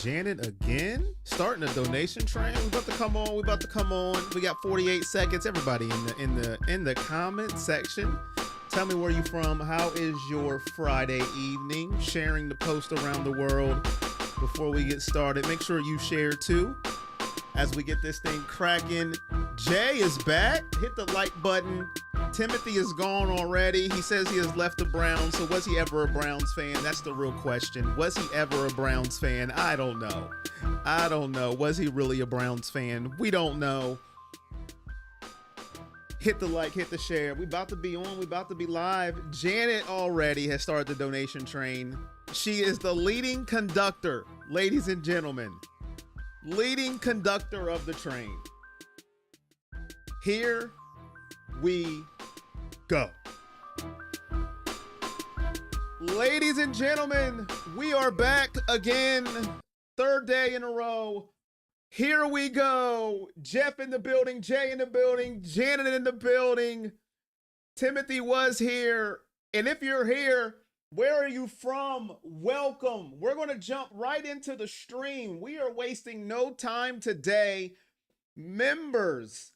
Janet again? Starting a donation train? We about to come on. We about to come on. We got 48 seconds. Everybody in the comment section, tell me where you from. How is your Friday evening? Sharing the post around the world before we get started. Make sure you share too as we get this thing cracking. Jay is back. Hit the like button. Timothy is gone already. He says he has left the Browns. So was he ever a Browns fan? That's the real question. Was he ever a Browns fan? I don't know. Was he really a Browns fan? We don't know. Hit the like, hit the share. We about to be on. We about to be live. Janet already has started the donation train. She is the leading conductor, ladies and gentlemen. Leading conductor of the train. Here we go. Ladies and gentlemen, we are back again. Third day in a row. Here we go. Jeff in the building, Jay in the building, Janet in the building. Timothy was here. And if you're here, where are you from? Welcome. We're going to jump right into the stream. We are wasting no time today. Members.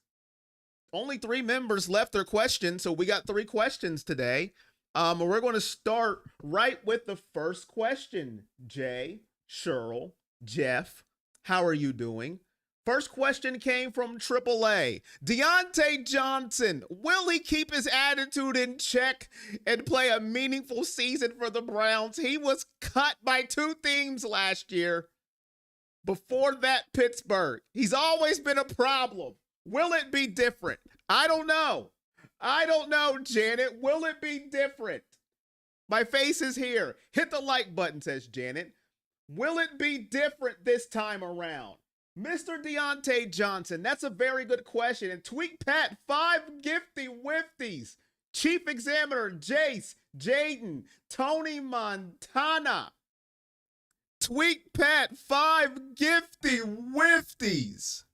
Only 3 members left their questions, so we got 3 questions today. We're going to start right with the first question. Jay, Cheryl, Jeff, how are you doing? First question came from AAA. Diontae Johnson, will he keep his attitude in check and play a meaningful season for the Browns? He was cut by 2 teams last year. Before that, Pittsburgh. He's always been a problem. Will it be different? I don't know. Janet. Will it be different? My face is here. Hit the like button, says Janet. Will it be different this time around? Mr. Diontae Johnson, that's a very good question. And Tweak Pat, 5 gifty wifties. Chief Examiner, Jace, Jaden, Tony Montana. Tweak Pat, 5 gifty wifties.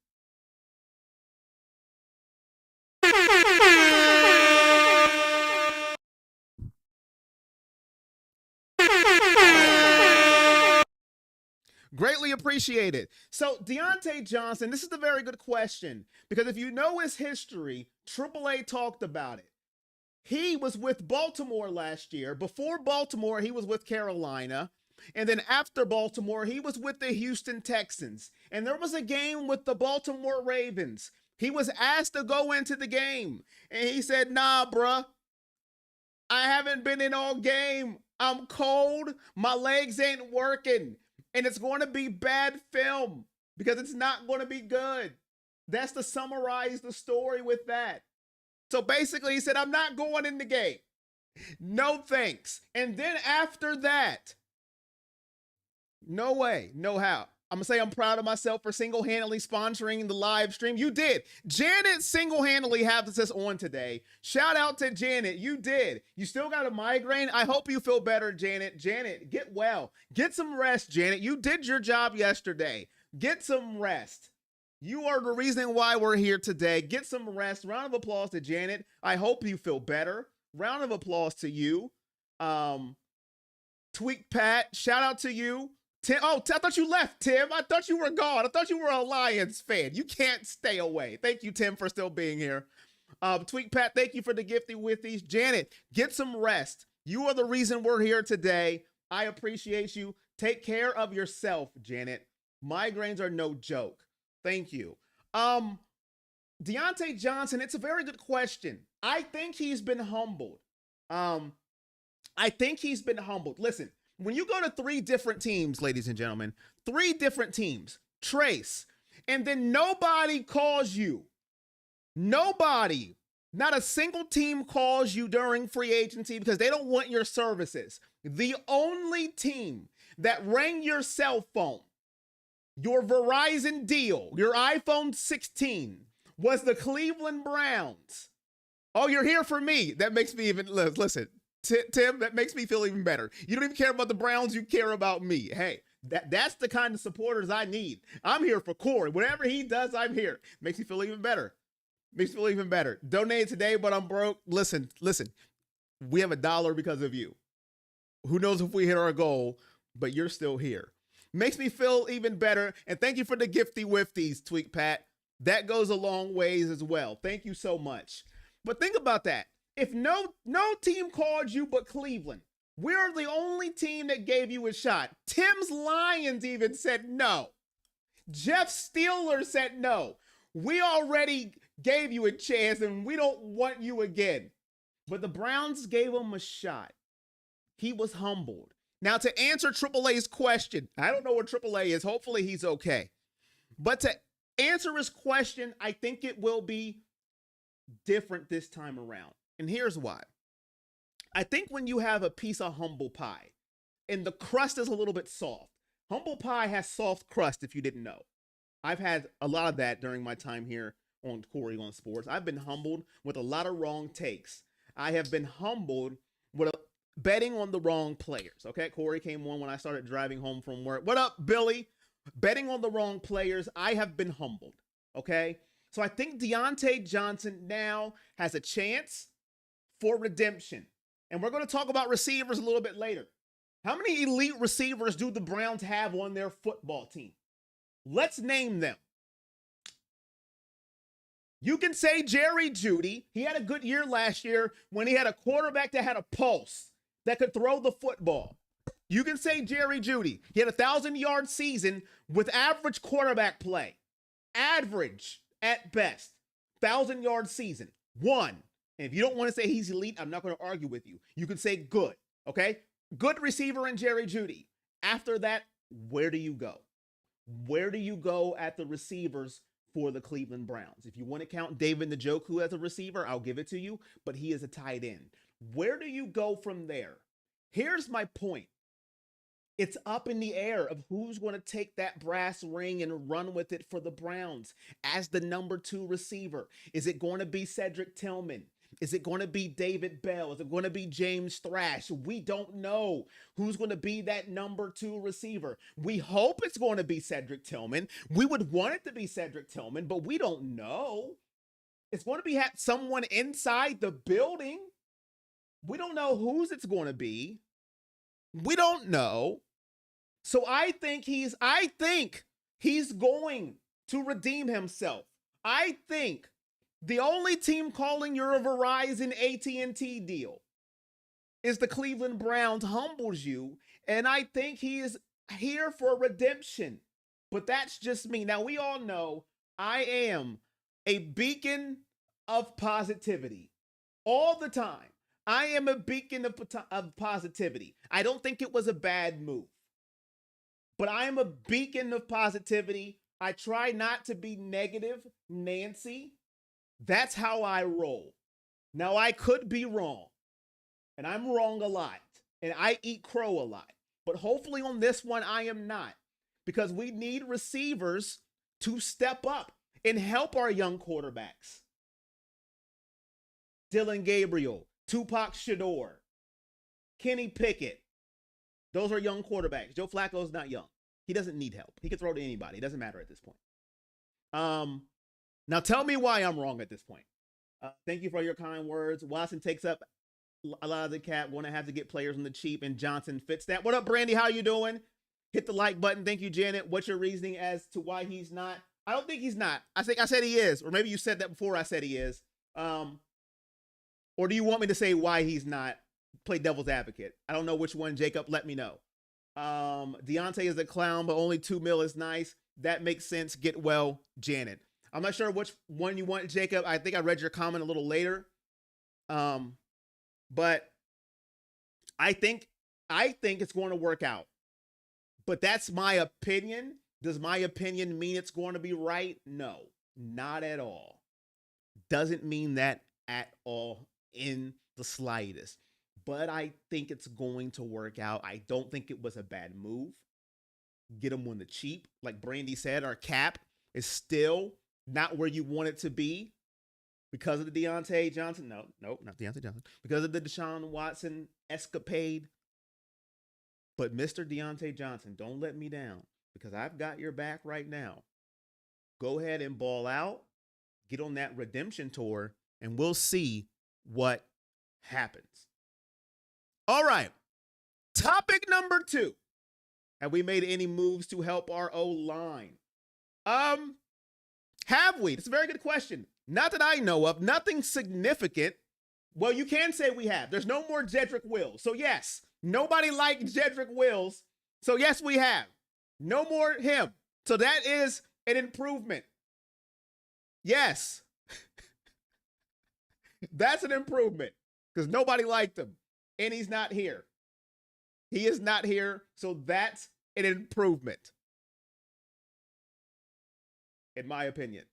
Greatly appreciated. So Diontae Johnson, this is a very good question because if you know his history, AAA talked about it. He was with Baltimore last year. Before Baltimore, he was with Carolina. And then after Baltimore, he was with the Houston Texans. And there was a game with the Baltimore Ravens. He was asked to go into the game. And he said, nah, bruh. I haven't been in all game. I'm cold. My legs ain't working. And it's going to be bad film because it's not going to be good. That's to summarize the story with that. So basically, he said, I'm not going in the game. No thanks. And then after that, no way, no how. I'm going to say I'm proud of myself for single-handedly sponsoring the live stream. You did. Janet single-handedly has us on today. Shout out to Janet. You did. You still got a migraine? I hope you feel better, Janet. Janet, get well. Get some rest, Janet. You did your job yesterday. Get some rest. You are the reason why we're here today. Get some rest. Round of applause to Janet. I hope you feel better. Round of applause to you. Tweak Pat, shout out to you. Tim, I thought you left, Tim. I thought you were gone. I thought you were a Lions fan. You can't stay away. Thank you, Tim, for still being here. Tweak Pat, thank you for the gifty withies. Janet, get some rest. You are the reason we're here today. I appreciate you. Take care of yourself, Janet. Migraines are no joke. Thank you. Diontae Johnson, it's a very good question. I think he's been humbled. Listen. When you go to 3 different teams, ladies and gentlemen, 3 different teams, Trace, and then nobody calls you. Nobody, not a single team calls you during free agency because they don't want your services. The only team that rang your cell phone, your Verizon deal, your iPhone 16, was the Cleveland Browns. Oh, you're here for me. That makes me even, listen. Tim, that makes me feel even better. You don't even care about the Browns. You care about me. Hey, that's the kind of supporters I need. I'm here for Corey. Whatever he does, I'm here. Makes me feel even better. Donate today, but I'm broke. Listen. We have $1 because of you. Who knows if we hit our goal, but you're still here. Makes me feel even better. And thank you for the gifty wifties, Tweak Pat. That goes a long ways as well. Thank you so much. But think about that. If no team called you but Cleveland, we're the only team that gave you a shot. Tim's Lions even said no. Jeff Steeler said no. We already gave you a chance and we don't want you again. But the Browns gave him a shot. He was humbled. Now, to answer AAA's question, I don't know what AAA is. Hopefully he's okay. But to answer his question, I think it will be different this time around. And here's why. I think when you have a piece of humble pie and the crust is a little bit soft, humble pie has soft crust if you didn't know. I've had a lot of that during my time here on Corey on Sports. I've been humbled with a lot of wrong takes. I have been humbled with betting on the wrong players. Okay, Corey came on when I started driving home from work. What up, Billy? Betting on the wrong players. I have been humbled. Okay, so I think Diontae Johnson now has a chance for redemption. And we're going to talk about receivers a little bit later. How many elite receivers do the Browns have on their football team? Let's name them. You can say Jerry Jeudy. He had a good year last year when he had a quarterback that had a pulse, that could throw the football. You can say Jerry Jeudy. He had a 1,000-yard season with average quarterback play. Average at best. 1,000-yard season. One. And if you don't want to say he's elite, I'm not going to argue with you. You can say good. Okay? Good receiver in Jerry Jeudy. After that, where do you go? Where do you go at the receivers for the Cleveland Browns? If you want to count David Njoku as a receiver, I'll give it to you, but he is a tight end. Where do you go from there? Here's my point. It's up in the air of who's going to take that brass ring and run with it for the Browns as the number 2 receiver. Is it going to be Cedric Tillman? Is it going to be David Bell? Is it going to be James Thrash? We don't know who's going to be that number 2 receiver. We hope it's going to be Cedric Tillman. We would want it to be Cedric Tillman, but we don't know. It's going to be someone inside the building. We don't know whose it's going to be. We don't know. So I think he's going to redeem himself. I think the only team calling your Verizon AT&T deal is the Cleveland Browns humbles you. And I think he is here for redemption. But that's just me. Now, we all know I am a beacon of positivity all the time. I am a beacon of positivity. I don't think it was a bad move, but I am a beacon of positivity. I try not to be negative, Nancy. That's how I roll. Now, I could be wrong, and I'm wrong a lot, and I eat crow a lot, but hopefully on this one, I am not, because we need receivers to step up and help our young quarterbacks. Dylan Gabriel, Tupac Shadur, Kenny Pickett. Those are young quarterbacks. Joe Flacco's not young. He doesn't need help. He can throw to anybody. It doesn't matter at this point. Now tell me why I'm wrong at this point. Thank you for your kind words. Watson takes up a lot of the cap. Going to have to get players on the cheap, and Johnson fits that. What up, Brandy? How you doing? Hit the like button. Thank you, Janet. What's your reasoning as to why he's not? I don't think he's not. I think I said he is, or maybe you said that before I said he is. Or do you want me to say why he's not? Play devil's advocate. I don't know which one, Jacob. Let me know. Dionte is a clown, but only $2 million is nice. That makes sense. Get well, Janet. I'm not sure which one you want, Jacob. I think I read your comment a little later. But I think it's going to work out. But that's my opinion. Does my opinion mean it's going to be right? No, not at all. Doesn't mean that at all in the slightest. But I think it's going to work out. I don't think it was a bad move. Get them on the cheap. Like Brandy said, our cap is still not where you want it to be because of the Diontae Johnson. No, not Diontae Johnson. Because of the Deshaun Watson escapade. But Mr. Diontae Johnson, don't let me down because I've got your back right now. Go ahead and ball out. Get on that redemption tour, and we'll see what happens. All right. Topic number 2. Have we made any moves to help our O-line? Have we? It's a very good question. Not that I know of. Nothing significant. Well, you can say we have. There's no more Jedrick Wills. So, yes, nobody liked Jedrick Wills. So, yes, we have. No more him. So, that is an improvement. Yes. That's an improvement because nobody liked him. And he's not here. He is not here. So, that's an improvement. In my opinion.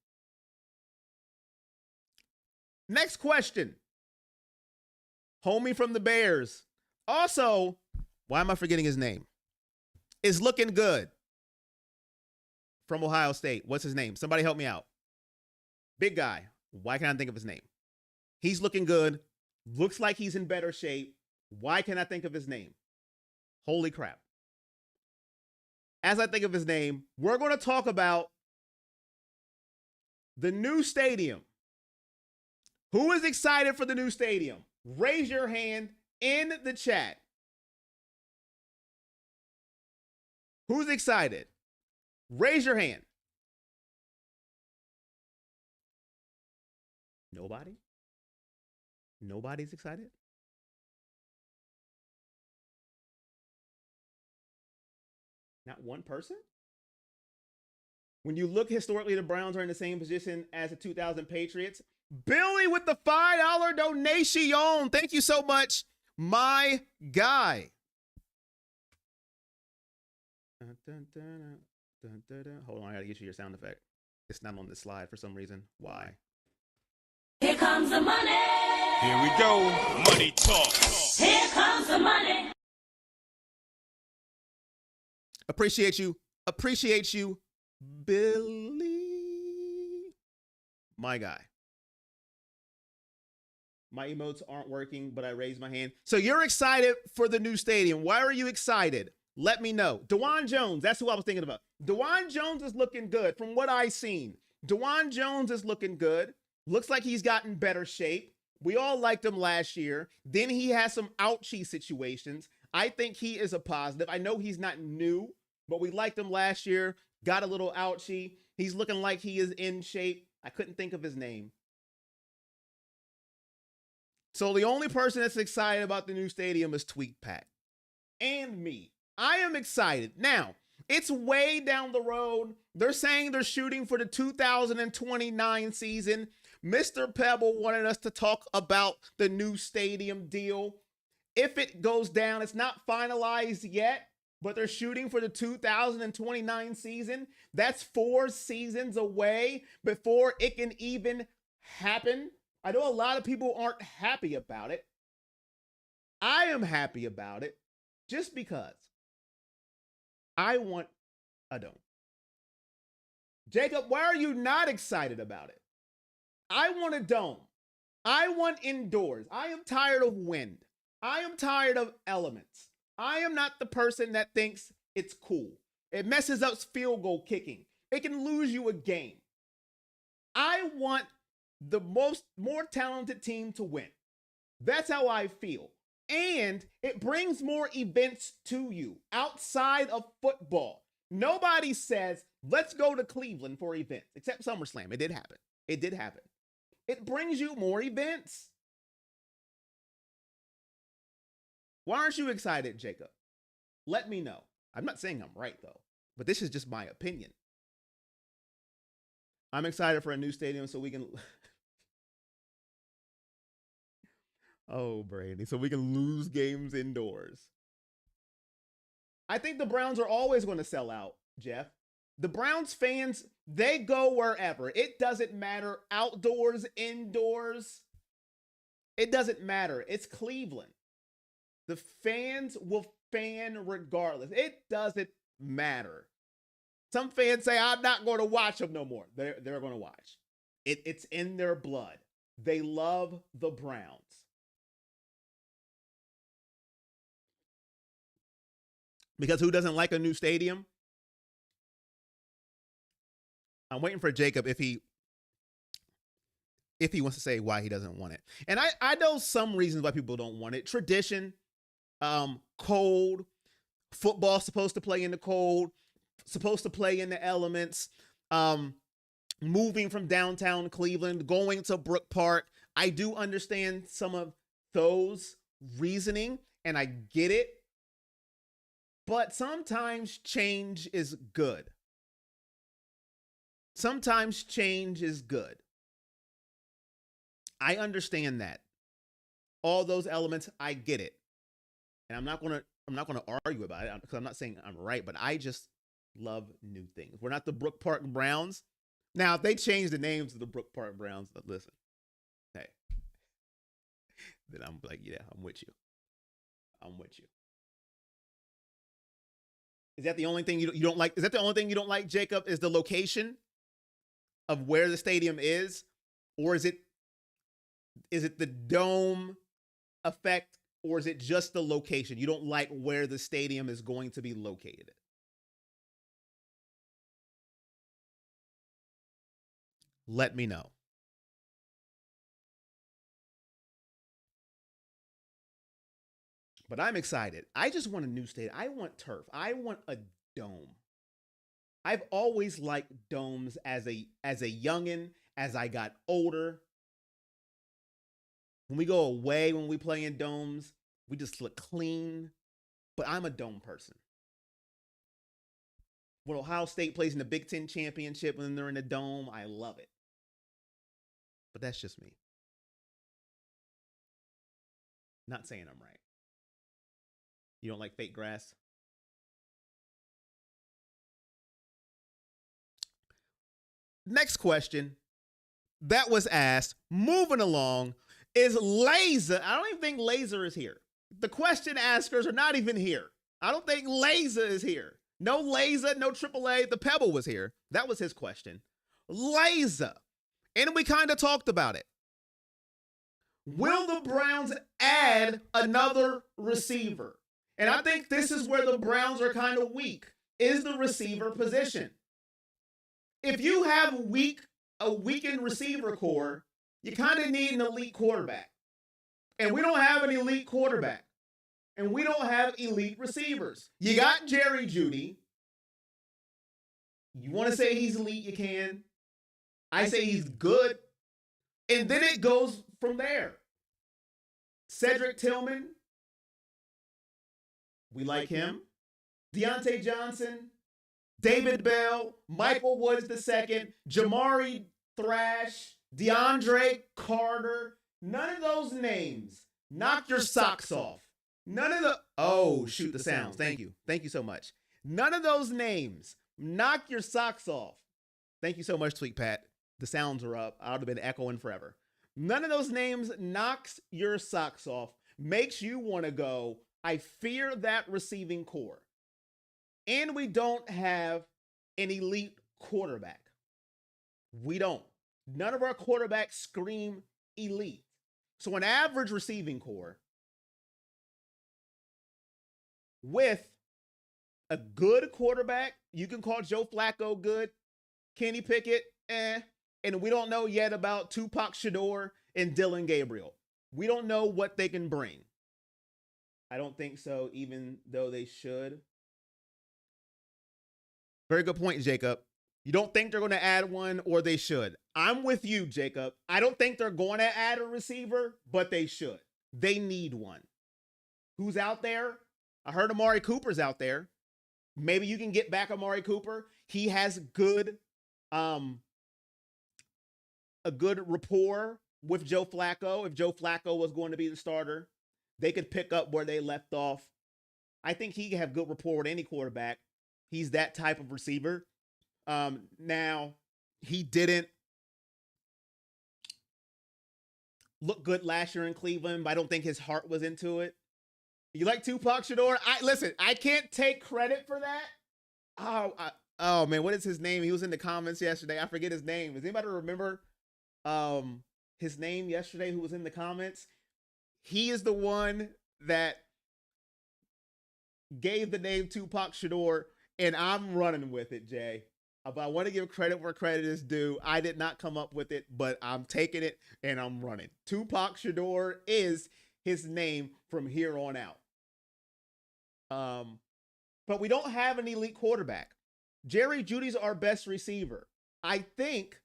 Next question. Homie from the Bears. Also, why am I forgetting his name? Is looking good. From Ohio State. What's his name? Somebody help me out. Big guy. Why can't I think of his name? He's looking good. Looks like he's in better shape. Why can't I think of his name? Holy crap. As I think of his name, we're going to talk about the new stadium. Who is excited for the new stadium? Raise your hand in the chat. Who's excited? Raise your hand. Nobody? Nobody's excited? Not one person? When you look historically, the Browns are in the same position as the 2000 Patriots. Billy with the $5 donation. Thank you so much, my guy. Hold on, I gotta get you your sound effect. It's not on this slide for some reason. Why? Here comes the money. Here we go. Money talk. Here comes the money. Appreciate you. Appreciate you, Billy. My guy. My emotes aren't working, but I raised my hand. So you're excited for the new stadium. Why are you excited? Let me know. DeJuan Jones, that's who I was thinking about. DeJuan Jones is looking good from what I've seen. DeJuan Jones is looking good. Looks like he's gotten better shape. We all liked him last year. Then he has some ouchie situations. I think he is a positive. I know he's not new, but we liked him last year. Got a little ouchie. He's looking like he is in shape. I couldn't think of his name. So the only person that's excited about the new stadium is Tweak Pack and me. I am excited. Now, it's way down the road. They're saying they're shooting for the 2029 season. Mr. Pebble wanted us to talk about the new stadium deal. If it goes down, it's not finalized yet, but they're shooting for the 2029 season. That's 4 seasons away before it can even happen. I know a lot of people aren't happy about it. I am happy about it just because I want a dome. Jacob, why are you not excited about it? I want a dome. I want indoors. I am tired of wind. I am tired of elements. I am not the person that thinks it's cool. It messes up field goal kicking. It can lose you a game. I want the more talented team to win. That's how I feel. And it brings more events to you outside of football. Nobody says, let's go to Cleveland for events, except SummerSlam. It did happen. It did happen. It brings you more events. Why aren't you excited, Jacob? Let me know. I'm not saying I'm right, though, but this is just my opinion. I'm excited for a new stadium so we can... Oh, Brady. So we can lose games indoors. I think the Browns are always going to sell out, Jeff. The Browns fans, they go wherever. It doesn't matter. Outdoors, indoors. It doesn't matter. It's Cleveland. The fans will fan regardless. It doesn't matter. Some fans say, I'm not going to watch them no more. They're going to watch. It's in their blood. They love the Browns. Because who doesn't like a new stadium? I'm waiting for Jacob if he wants to say why he doesn't want it. And I know some reasons why people don't want it. Tradition, cold, Football's supposed to play in the cold, supposed to play in the elements. Moving from downtown Cleveland, going to Brook Park. I do understand some of those reasoning, and I get it. But sometimes change is good. Sometimes change is good. I understand that. All those elements, I get it. And I'm not gonna argue about it because I'm not saying I'm right, but I just love new things. We're not the Brook Park Browns. Now, if they change the names of the Brook Park Browns, listen, hey, then I'm like, yeah, I'm with you. I'm with you. Is that the only thing you don't like? Is that the only thing you don't like, Jacob? Is the location of where the stadium is, or is it the dome effect, or is it just the location? You don't like where the stadium is going to be located? Let me know. But I'm excited. I just want a new stadium. I want turf. I want a dome. I've always liked domes as a youngin, as I got older. When we go away, when we play in domes, we just look clean. But I'm a dome person. When Ohio State plays in the Big Ten championship, when they're in the dome, I love it. But that's just me. Not saying I'm right. You don't like fake grass? Next question that was asked, moving along, is Laser. I don't even think Laser is here. The question askers are not even here. I don't think Laser is here. No Laser, no AAA. The Pebble was here. That was his question. Laser. And we kind of talked about it. Will the Browns add another receiver? And I think this is where the Browns are kind of weak, is the receiver position. If you have a weakened receiver core, you kind of need an elite quarterback. And we don't have an elite quarterback. And we don't have elite receivers. You got Jerry Jeudy. You want to say he's elite, you can. I say he's good. And then it goes from there. Cedric Tillman. We like him. Diontae Johnson. David Bell. Michael Woods II. Jamari Thrash. DeAndre Carter. None of those names knock your socks off. None of the... Oh, shoot, the sounds. Thank you. Thank you so much. None of those names knock your socks off. Thank you so much, Tweet Pat. The sounds are up. I would have been echoing forever. None of those names knocks your socks off. Makes you want to go, I fear that receiving core. And we don't have an elite quarterback. We don't. None of our quarterbacks scream elite. So an average receiving core with a good quarterback, you can call Joe Flacco good, Kenny Pickett, and we don't know yet about Tupac Shakur and Dylan Gabriel. We don't know what they can bring. I don't think so, even though they should. Very good point, Jacob. You don't think they're going to add one, or they should. I'm with you, Jacob. I don't think they're going to add a receiver, but they should. They need one. Who's out there? I heard Amari Cooper's out there. Maybe you can get back Amari Cooper. He has a good rapport with Joe Flacco. If Joe Flacco was going to be the starter, they could pick up where they left off. I think he can have good rapport with any quarterback. He's that type of receiver. Now, he didn't look good last year in Cleveland, but I don't think his heart was into it. You like Tupac Shakur? Listen, I can't take credit for that. Oh man, what is his name? He was in the comments yesterday. I forget his name. Does anybody remember his name yesterday who was in the comments? He is the one that gave the name Tupac Shakur, and I'm running with it, Jay. But I want to give credit where credit is due. I did not come up with it, but I'm taking it and I'm running. Tupac Shakur is his name from here on out. but we don't have an elite quarterback. Jerry Jeudy's our best receiver. I think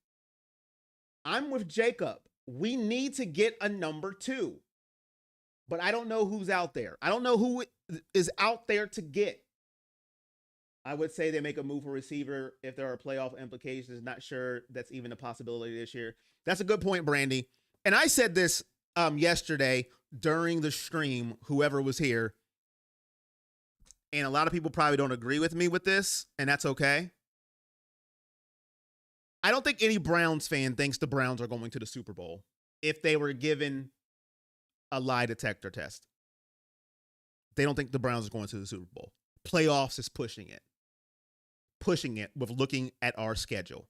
I'm with Jacob. We need to get a number 2. But I don't know who's out there. I don't know who is out there to get. I would say they make a move for receiver if there are playoff implications. Not sure that's even a possibility this year. That's a good point, Brandy. And I said this yesterday during the stream, whoever was here. And a lot of people probably don't agree with me with this, and that's okay. I don't think any Browns fan thinks the Browns are going to the Super Bowl if they were given a lie detector test. They don't think the Browns are going to the Super Bowl. Playoffs is pushing it. Pushing it with looking at our schedule.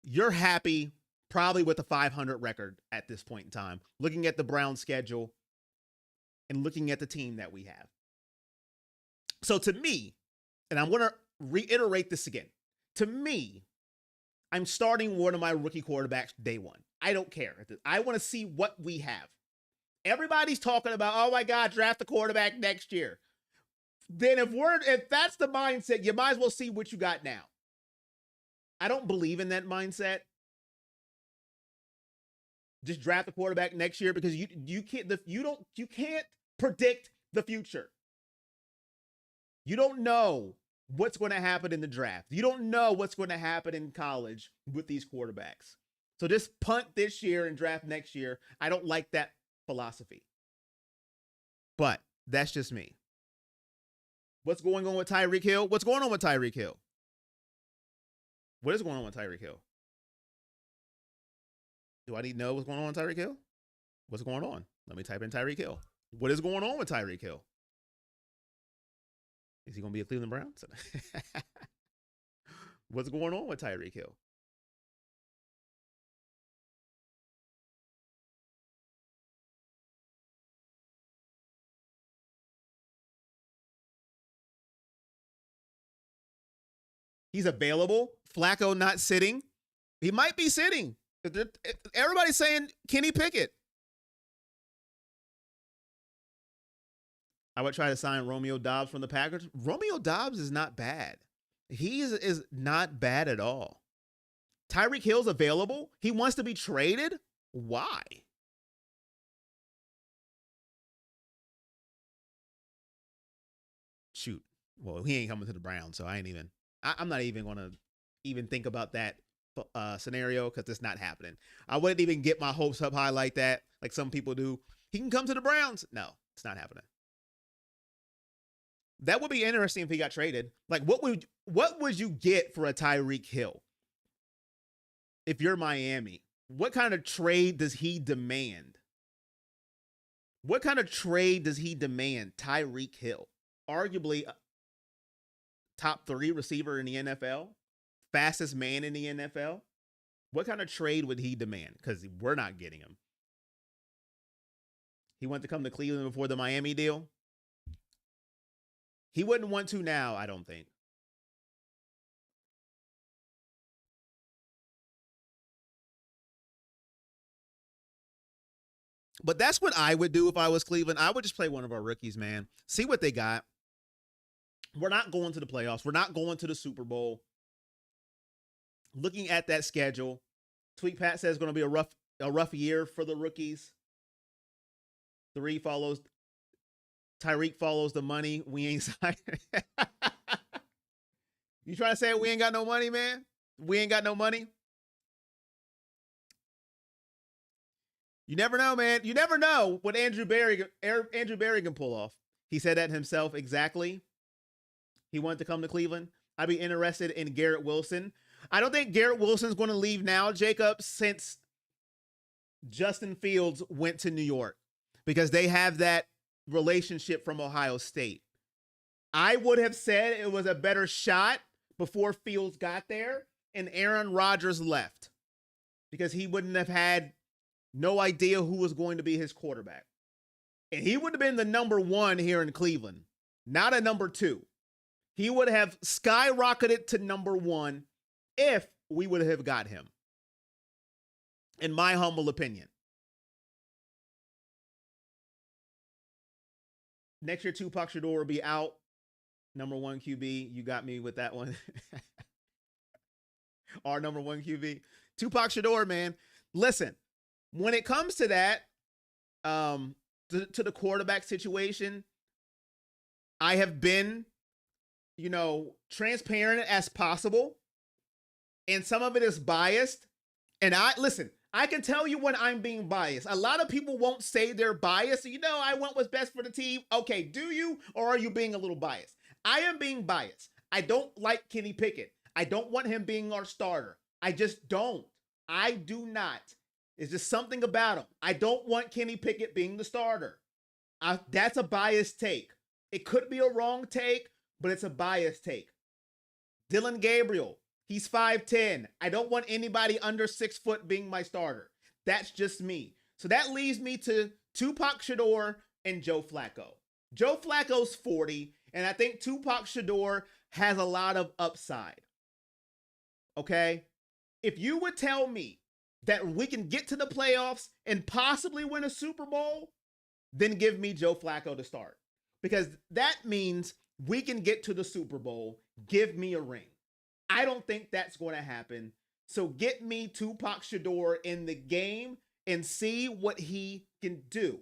You're happy probably with a 500 record at this point in time, looking at the Browns schedule and looking at the team that we have. So to me, and I'm going to reiterate this again, to me, I'm starting one of my rookie quarterbacks day one. I don't care. I want to see what we have. Everybody's talking about, oh my God, draft the quarterback next year. Then if that's the mindset, you might as well see what you got now. I don't believe in that mindset. Just draft the quarterback next year because you can't predict the future. You don't know what's going to happen in the draft. You don't know what's going to happen in college with these quarterbacks. So just punt this year and draft next year. I don't like that philosophy. But that's just me. What's going on with Tyreek Hill? What's going on with Tyreek Hill? What is going on with Tyreek Hill? Do I need to know what's going on with Tyreek Hill? What's going on? Let me type in Tyreek Hill. What is going on with Tyreek Hill? Is he going to be a Cleveland Browns? What's going on with Tyreek Hill? He's available. Flacco not sitting. He might be sitting. Everybody's saying Kenny Pickett. I would try to sign Romeo Doubs from the Packers. Romeo Doubs is not bad. He is not bad at all. Tyreek Hill's available. He wants to be traded. Why? Shoot. Well, he ain't coming to the Browns, so I'm not even going to even think about that scenario because it's not happening. I wouldn't even get my hopes up high like that, like some people do. He can come to the Browns. No, it's not happening. That would be interesting if he got traded. Like, what would you get for a Tyreek Hill? If you're Miami, what kind of trade does he demand? What kind of trade does he demand? Tyreek Hill, arguably top 3 receiver in the NFL, fastest man in the NFL. What kind of trade would he demand? Because we're not getting him. He wanted to come to Cleveland before the Miami deal. He wouldn't want to now, I don't think. But that's what I would do if I was Cleveland. I would just play one of our rookies, man. See what they got. We're not going to the playoffs. We're not going to the Super Bowl. Looking at that schedule, Tweet Pat says it's going to be a rough year for the rookies. Tyreek follows the money. We ain't signed. You trying to say we ain't got no money, man? We ain't got no money. You never know, man. You never know what Andrew Berry can pull off. He said that himself exactly. He wanted to come to Cleveland. I'd be interested in Garrett Wilson. I don't think Garrett Wilson's going to leave now, Jacob, since Justin Fields went to New York because they have that relationship from Ohio State. I would have said it was a better shot before Fields got there and Aaron Rodgers left because he wouldn't have had no idea who was going to be his quarterback. And he would have been the number 1 here in Cleveland, not a number 2. He would have skyrocketed to number 1 if we would have got him, in my humble opinion. Next year, Tupac Shadur will be out. Number one QB. You got me with that one. Our number one QB. Tupac Shadur, man. Listen, when it comes to that, to the quarterback situation, I have been, transparent as possible. And some of it is biased. And I can tell you when I'm being biased. A lot of people won't say they're biased. I want what's best for the team. Okay, do you? Or are you being a little biased? I am being biased. I don't like Kenny Pickett. I don't want him being our starter. I just don't. I do not. It's just something about him. I don't want Kenny Pickett being the starter. That's a biased take. It could be a wrong take, but it's a biased take. Dylan Gabriel, he's 5'10". I don't want anybody under 6 foot being my starter. That's just me. So that leaves me to Tupac Shadur and Joe Flacco. Joe Flacco's 40, and I think Tupac Shadur has a lot of upside. Okay? If you would tell me that we can get to the playoffs and possibly win a Super Bowl, then give me Joe Flacco to start. Because that means we can get to the Super Bowl. Give me a ring. I don't think that's going to happen. So get me Tupac Shadur in the game and see what he can do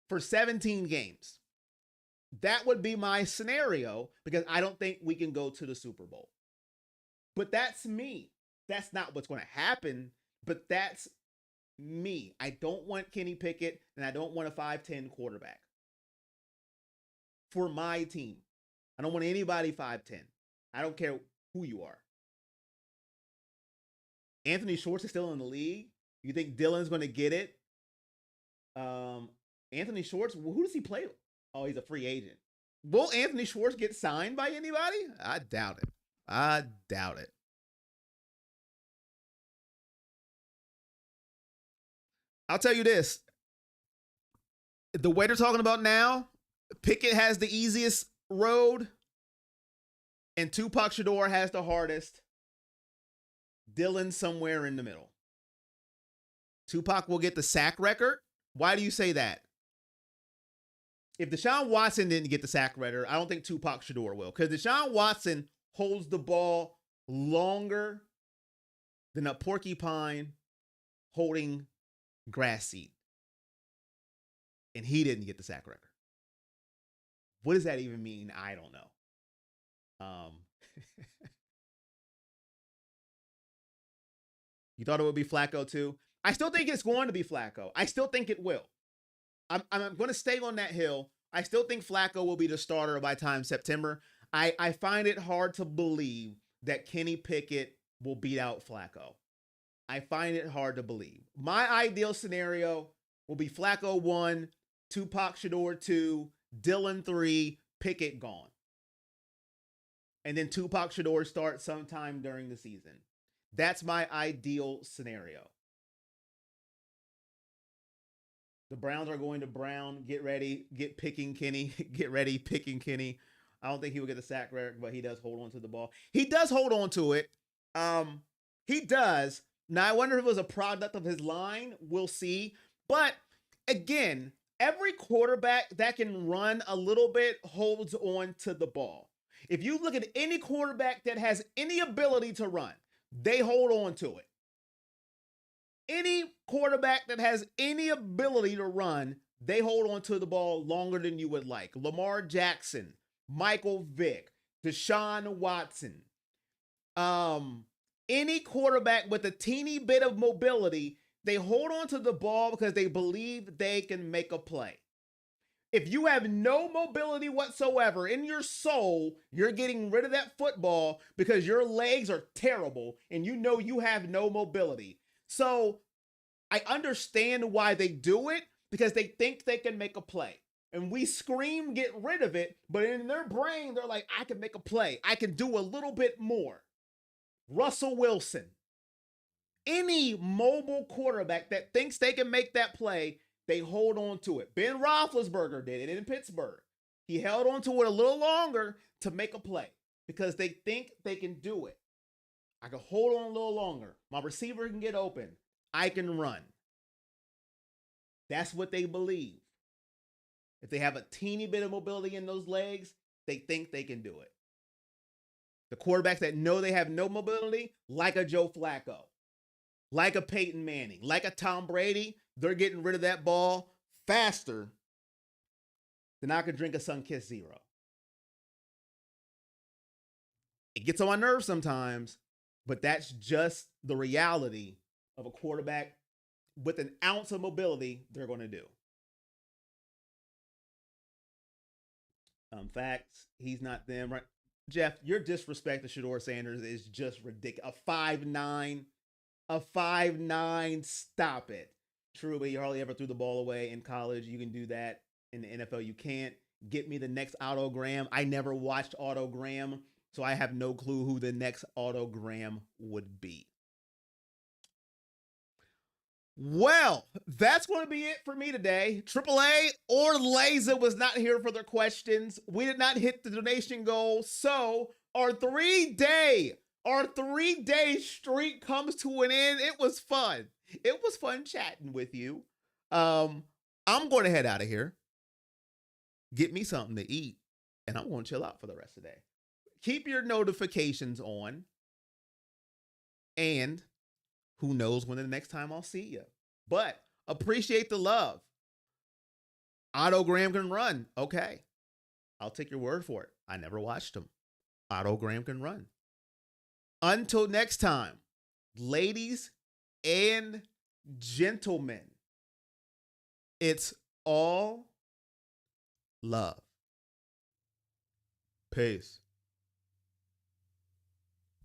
for 17 games. That would be my scenario because I don't think we can go to the Super Bowl. But that's me. That's not what's going to happen, but that's me. I don't want Kenny Pickett, and I don't want a 5'10" quarterback for my team. I don't want anybody 5'10". I don't care who you are. Anthony Schwartz is still in the league. You think Dylan's going to get it? Anthony Schwartz, who does he play with? Oh, he's a free agent. Will Anthony Schwartz get signed by anybody? I doubt it. I doubt it. I'll tell you this. The way they're talking about now, Pickett has the easiest road, and Tupac Shadur has the hardest. Dylan somewhere in the middle. Tupac will get the sack record. Why do you say that? If Deshaun Watson didn't get the sack record, I don't think Tupac Shadur will. Because Deshaun Watson holds the ball longer than a porcupine holding grass seed. And he didn't get the sack record. What does that even mean? I don't know. You thought it would be Flacco too? I still think it's going to be Flacco. I still think it will. I'm going to stay on that hill. I still think Flacco will be the starter by time September. I find it hard to believe that Kenny Pickett will beat out Flacco. I find it hard to believe. My ideal scenario will be Flacco 1, Tupac Shadur 2, Dylan 3, Pickett gone. And then Tupac Shadur starts sometime during the season. That's my ideal scenario. The Browns are going to Brown. Get ready. Get picking Kenny. Get ready. Picking Kenny. I don't think he will get the sack record, but he does hold on to the ball. He does hold on to it. He does. Now, I wonder if it was a product of his line. We'll see. But again, every quarterback that can run a little bit holds on to the ball. If you look at any quarterback that has any ability to run, they hold on to it. Any quarterback that has any ability to run, they hold on to the ball longer than you would like. Lamar Jackson, Michael Vick, Deshaun Watson. Any quarterback with a teeny bit of mobility, they hold on to the ball because they believe they can make a play. If you have no mobility whatsoever in your soul, you're getting rid of that football because your legs are terrible and you know you have no mobility. So I understand why they do it because they think they can make a play. And we scream, get rid of it. But in their brain, they're like, I can make a play. I can do a little bit more. Russell Wilson. Any mobile quarterback that thinks they can make that play, they hold on to it. Ben Roethlisberger did it in Pittsburgh. He held on to it a little longer to make a play because they think they can do it. I can hold on a little longer. My receiver can get open. I can run. That's what they believe. If they have a teeny bit of mobility in those legs, they think they can do it. The quarterbacks that know they have no mobility, like a Joe Flacco, like a Peyton Manning, like a Tom Brady, they're getting rid of that ball faster than I could drink a Sunkist Zero. It gets on my nerves sometimes, but that's just the reality of a quarterback with an ounce of mobility they're going to do. Facts, he's not them, right? Jeff, your disrespect to Shedeur Sanders is just ridiculous. A 5'9", stop it. Truly, you hardly ever threw the ball away in college. You can do that in the NFL. You can't. Get me the next autogram. I never watched Autogram, so I have no clue who the next Autogram would be. Well, that's going to be it for me today. AAA or Laser was not here for their questions. We did not hit the donation goal. So our three-day streak comes to an end. It was fun. It was fun chatting with you. I'm going to head out of here. Get me something to eat, and I'm going to chill out for the rest of the day. Keep your notifications on. And who knows when the next time I'll see you. But appreciate the love. Autogram can run. Okay. I'll take your word for it. I never watched him. Autogram can run. Until next time, ladies and gentlemen, it's all love. Peace.